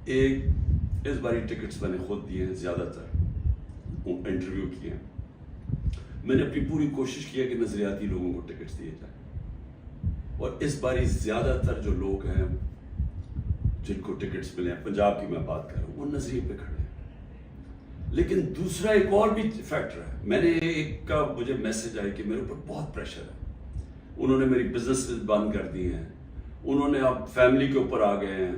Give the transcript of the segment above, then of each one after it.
ایک اس باری ٹکٹس میں نے خود دیے ہیں، زیادہ تر انٹرویو کیے ہیں، میں نے اپنی پوری کوشش کی ہے کہ نظریاتی لوگوں کو ٹکٹس دیے جائیں، اور اس باری زیادہ تر جو لوگ ہیں جن کو ٹکٹس ملے ہیں، پنجاب کی میں بات کر رہا ہوں، وہ نظریے پہ کھڑے ہیں۔ لیکن دوسرا ایک اور بھی فیکٹر ہے، میں نے ایک کا مجھے میسج آیا کہ میرے اوپر بہت پریشر ہے، انہوں نے میری بزنس بند کر دی ہیں، انہوں نے اب فیملی کے اوپر آ گئے ہیں،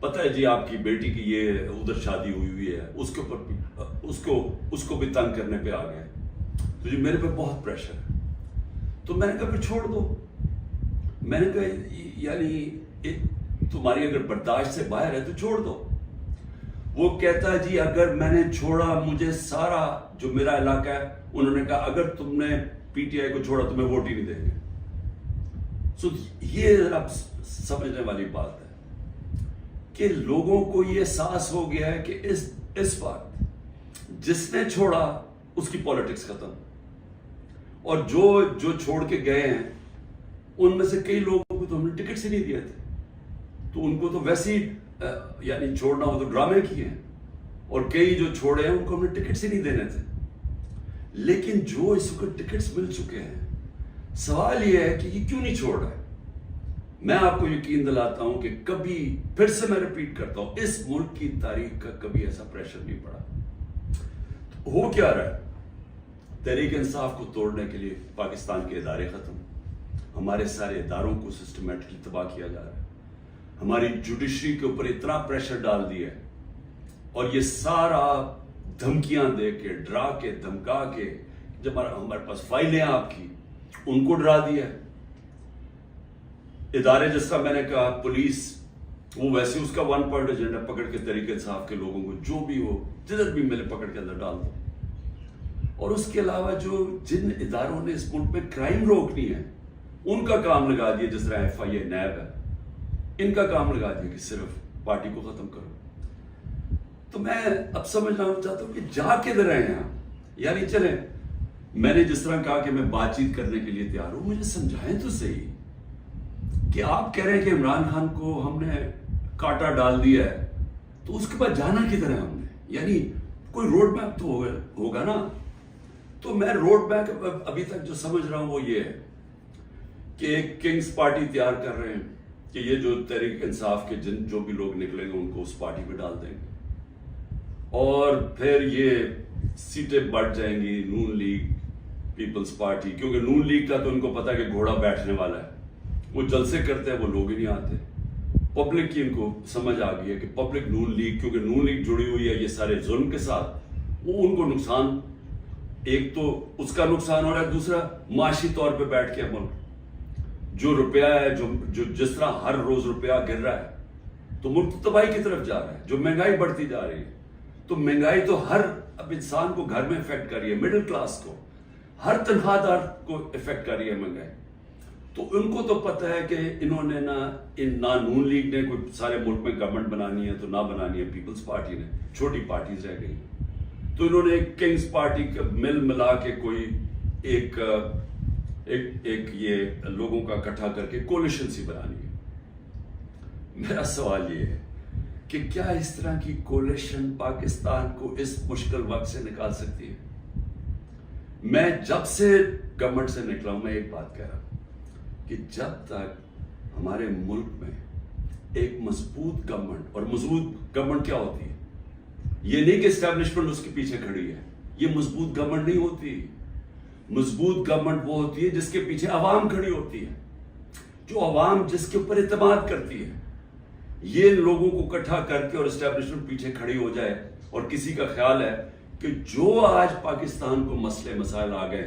پتہ ہے جی آپ کی بیٹی کی یہ ادھر شادی ہوئی ہے، اس کے اوپر بھی اس کو بھی تنگ کرنے پہ آ گئے، تو جی میرے پہ بہت پریشر ہے۔ تو میں نے کہا پھر چھوڑ دو، میں نے کہا یعنی تمہاری اگر برداشت سے باہر ہے تو چھوڑ دو۔ وہ کہتا ہے جی اگر میں نے چھوڑا، مجھے سارا جو میرا علاقہ ہے انہوں نے کہا اگر تم نے پی ٹی آئی کو چھوڑا تمہیں ووٹ ہی نہیں دیں گے۔ سو یہ اب سمجھنے والی بات ہے کہ لوگوں کو یہ احساس ہو گیا ہے کہ اس وقت جس نے چھوڑا اس کی پالیٹکس ختم، اور جو چھوڑ کے گئے ہیں ان میں سے کئی لوگوں کو تو ہم نے ٹکٹ ہی نہیں دیے تھے، تو ان کو تو ویسے ہی یعنی چھوڑنا ہو تو ڈرامے کیے ہیں، اور کئی جو چھوڑے ہیں ان کو ہم نے ٹکٹس ہی نہیں دینے تھے۔ لیکن جو اس کو ٹکٹس مل چکے ہیں، سوال یہ ہے کہ یہ کیوں نہیں چھوڑ رہا ہے؟ میں آپ کو یقین دلاتا ہوں کہ کبھی پھر سے میں ریپیٹ کرتا ہوں، اس ملک کی تاریخ کا کبھی ایسا پریشر نہیں پڑا۔ ہو کیا رہا ہے؟ تحریک انصاف کو توڑنے کے لیے پاکستان کے ادارے ختم، ہمارے سارے اداروں کو سسٹمیٹکلی تباہ کیا جا رہا ہے، ہماری جوڈیشری کے اوپر اتنا پریشر ڈال دیا ہے، اور یہ سارا دھمکیاں دے کے، ڈرا کے، دھمکا کے، جب ہمارے پاس فائلیں آپ کی ان کو ڈرا دیا ہے۔ ادارے جس کا میں نے کہا پولیس، وہ ویسے اس کا ون پوائنٹ ایجنڈا پکڑ کے تحریک انصاف کے لوگوں کو جو بھی ہو جدھر بھی ملے پکڑ کے اندر ڈال دو۔ اور اس کے علاوہ جن اداروں نے اس ملک میں کرائم روکنی ہے ان کا کام لگا دیا، جس طرح ایف آئی اے، نیب ہے، ان کا کام لگا دیا کہ صرف پارٹی کو ختم کرو۔ تو میں اب سمجھنا چاہتا ہوں کہ جا کدھر رہے ہیں آپ؟ یعنی چلیں، میں نے جس طرح کہا کہ میں بات چیت کرنے کے لیے تیار ہوں، مجھے سمجھائیں تو صحیح کہ آپ کہہ رہے ہیں کہ عمران خان کو ہم نے کاٹا ڈال دیا ہے، تو اس کے بعد جانا کدھر ہے ہم نے؟ یعنی کوئی روڈ میپ تو ہوگا نا۔ تو میں روڈ میپ ابھی تک جو سمجھ رہا ہوں وہ یہ ہے کہ ایک کنگز پارٹی تیار کر رہے ہیں کہ یہ جو تحریک انصاف کے جو بھی لوگ نکلیں گے ان کو اس پارٹی میں ڈال دیں گے، اور پھر یہ سیٹیں بڑھ جائیں گی نون لیگ، پیپلز پارٹی، کیونکہ نون لیگ کا تو ان کو پتا ہے کہ گھوڑا بیٹھنے والا ہے، وہ جلسے کرتے ہیں، وہ لوگ ہی نہیں آتے۔ پبلک کی ان کو سمجھ آ گئی ہے کہ پبلک نون لیگ، کیونکہ نون لیگ جڑی ہوئی ہے یہ سارے ظلم کے ساتھ، وہ ان کو نقصان، ایک تو اس کا نقصان ہو رہا ہے، دوسرا معاشی طور پہ بیٹھ کے ملک جو روپیہ ہے، جو جس طرح ہر روز روپیہ گر رہا ہے تو ملک تباہی کی طرف جا رہا ہے، جو مہنگائی بڑھتی جا رہی ہے، تو مہنگائی تو ہر اب انسان کو گھر میں افیکٹ کر رہی ہے، مڈل کلاس کو، ہر تنخواہ دار کو افیکٹ کر رہی ہے مہنگائی۔ تو ان کو تو پتہ ہے کہ انہوں نے نہ نون لیگ نے کوئی سارے ملک میں گورنمنٹ بنانی ہے، تو نہ بنانی ہے پیپلز پارٹی نے، چھوٹی پارٹیز رہ گئی، تو انہوں نے ایک کنگز پارٹی کا مل ملا کے کوئی ایک یہ لوگوں کا اکٹھا کر کے کولیشن سی بنانی ہے۔ میرا سوال یہ ہے کہ کیا اس طرح کی کولیشن پاکستان کو اس مشکل وقت سے نکال سکتی ہے؟ میں جب سے گورنمنٹ سے نکلا ہوں، میں ایک بات کہہ رہا ہوں کہ جب تک ہمارے ملک میں ایک مضبوط گورنمنٹ، اور مضبوط گورنمنٹ کیا ہوتی ہے؟ یہ نہیں کہ اسٹیبلشمنٹ اس کے پیچھے کھڑی ہے، یہ مضبوط گورنمنٹ نہیں ہوتی۔ مضبوط گورنمنٹ وہ ہوتی ہے جس کے پیچھے عوام کھڑی ہوتی ہے، جو عوام جس کے اوپر اعتماد کرتی ہے۔ یہ لوگوں کو اکٹھا کر کے اور اسٹیبلشمنٹ پیچھے کھڑی ہو جائے، اور کسی کا خیال ہے کہ جو آج پاکستان کو مسئلے مسائل آ گئے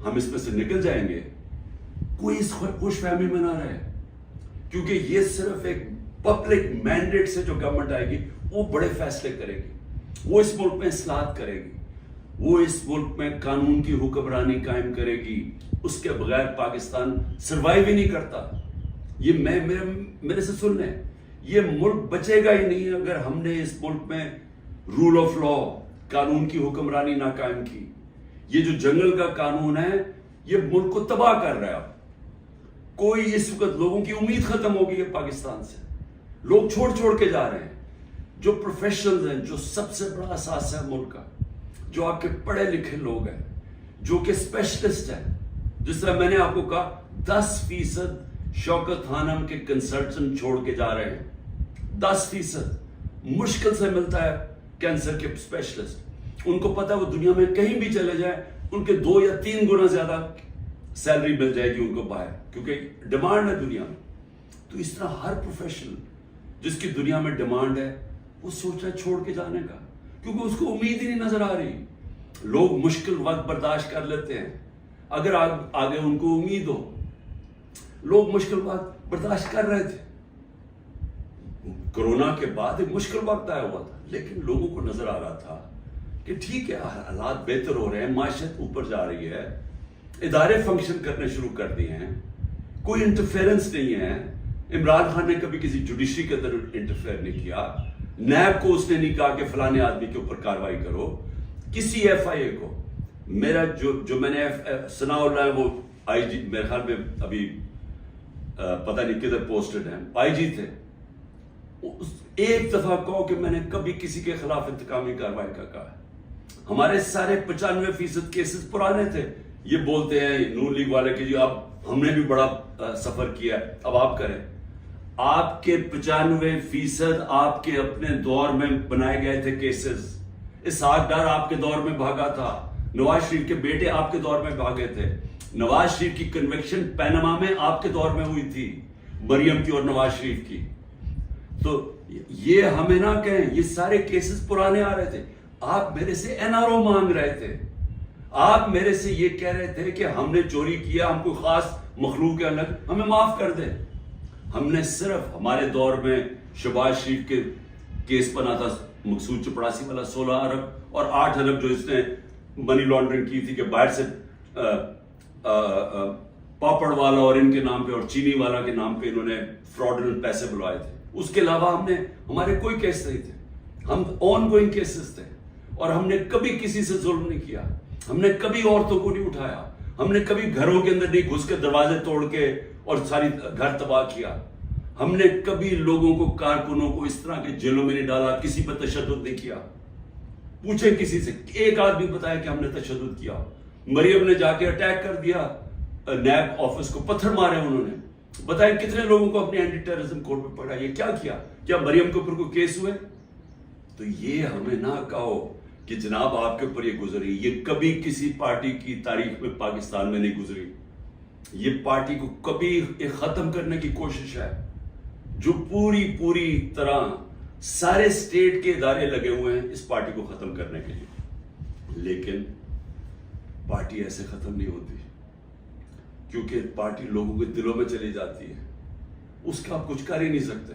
ہم اس میں سے نکل جائیں گے، کوئی اس خوش فہمی میں نہ رہے، کیونکہ یہ صرف ایک پبلک مینڈیٹ سے جو گورنمنٹ آئے گی وہ بڑے فیصلے کرے گی، وہ اس ملک میں اصلاحات کرے گی، وہ اس ملک میں قانون کی حکمرانی قائم کرے گی، اس کے بغیر پاکستان سروائیو ہی نہیں کرتا۔ یہ میرے سے سن لیں، یہ ملک بچے گا ہی نہیں اگر ہم نے اس ملک میں رول آف لا، قانون کی حکمرانی نہ قائم کی۔ یہ جو جنگل کا قانون ہے یہ ملک کو تباہ کر رہا ہے۔ اب کوئی اس وقت لوگوں کی امید ختم ہو گئی ہے پاکستان سے، لوگ چھوڑ کے جا رہے ہیں۔ جو پروفیشنلز ہیں، جو سب سے بڑا اثاثہ ہے ملک کا، جو آپ کے پڑھے لکھے لوگ ہیں، جو کہ اسپیشلسٹ ہیں، جس طرح میں نے آپ کو کہا 10% شوکت خانم کے کنسلٹنٹ چھوڑ کے جا رہے ہیں، 10% مشکل سے ملتا ہے کینسر کے اسپیشلسٹ. ان کو پتا ہے وہ دنیا میں کہیں بھی چلے جائیں ان کے 2 یا 3 گنا زیادہ سیلری مل جائے گی ان کو باہر، کیونکہ ڈیمانڈ ہے دنیا میں. تو اس طرح ہر پروفیشنل جس کی دنیا میں ڈیمانڈ ہے وہ سوچ رہا ہے چھوڑ کے جانے کا، کیونکہ اس کو امید ہی نہیں نظر آ رہی. لوگ مشکل وقت برداشت کر لیتے ہیں اگر آگے ان کو امید ہو. لوگ مشکل وقت برداشت کر رہے تھے، کرونا کے بعد ایک مشکل وقت آیا ہوا تھا، لیکن لوگوں کو نظر آ رہا تھا کہ ٹھیک ہے حالات بہتر ہو رہے ہیں، معیشت اوپر جا رہی ہے، ادارے فنکشن کرنے شروع کر دیے ہیں، کوئی انٹرفیئرنس نہیں ہے. عمران خان نے کبھی کسی جوڈیشری کے اندر انٹرفیئر نہیں کیا، نیب کو اس نے نہیں کہا کہ فلانے آدمی کے اوپر کاروائی کرو، کسی ایف آئی اے کو. میرا جو میں نے ثناء اللہ ہے وہ آئی جی، میرے خیال میں ابھی پتہ نہیں کدھر پوسٹڈ ہیں، آئی جی تھے. ایک دفعہ کہو کہ میں نے کبھی کسی کے خلاف انتقامی کاروائی کا کہا. ہمارے سارے 95% کیسز پرانے تھے. یہ بولتے ہیں نون لیگ والے کہ جی اب ہم نے بھی بڑا سفر کیا ہے، اب آپ کریں. آپ کے 95% آپ کے اپنے دور میں بنائے گئے تھے کیسز. اسحاق ڈار آپ کے دور میں بھاگا تھا، نواز شریف کے بیٹے آپ کے دور میں بھاگے تھے. نواز شریف کی کنوکشن پینما میں آپ کے دور میں ہوئی تھی، مریم کی اور نواز شریف کی. تو یہ ہمیں نہ کہیں، یہ سارے کیسز پرانے آ رہے تھے. آپ میرے سے این آر او مانگ رہے تھے، آپ میرے سے یہ کہہ رہے تھے کہ ہم نے چوری کیا، ہم کوئی خاص مخلوق ہے الگ، ہمیں معاف کر دیں. ہم نے صرف ہمارے دور میں شہباز شریف کے کیس بنا تھا مقصود چپڑاسی والا 16 ارب اور 8 ارب جو اس نے منی لانڈرنگ کی تھی کہ باہر سے پاپڑ والا اور ان کے نام پہ اور چینی والا کے نام پہ انہوں نے فراڈنٹ پیسے بلوائے تھے. اس کے علاوہ ہمارے کوئی کیس نہیں تھے. ہم آن گوئنگ کیسز تھے اور ہم نے کبھی کسی سے ظلم نہیں کیا. ہم نے کبھی عورتوں کو نہیں اٹھایا، ہم نے کبھی گھروں کے اندر نہیں گھس کے دروازے توڑ کے اور ساری گھر تباہ کیا. ہم نے کبھی لوگوں کو، کارکنوں کو اس طرح کے جیلوں میں نہیں ڈالا، کسی پر تشدد نہیں کیا. پوچھیں کسی سے، ایک آدمی بتایا کہ ہم نے تشدد کیا. مریم نے جا کے اٹیک کر دیا نیب آفس کو، پتھر مارے انہوں نے. بتائیں کتنے لوگوں کو اپنے اینٹی ٹیررزم کورٹ میں پڑھا. یہ کیا مریم کے اوپر کوئی کیس ہوئے؟ تو یہ ہمیں نہ کہو کہ جناب آپ کے اوپر یہ گزری. یہ کبھی کسی پارٹی کی تاریخ میں پاکستان میں نہیں گزری. یہ پارٹی کو کبھی ختم کرنے کی کوشش ہے، جو پوری طرح سارے اسٹیٹ کے ادارے لگے ہوئے ہیں اس پارٹی کو ختم کرنے کے لیے. لیکن پارٹی ایسے ختم نہیں ہوتی، کیونکہ پارٹی لوگوں کے دلوں میں چلی جاتی ہے، اس کا آپ کچھ کر ہی نہیں سکتے.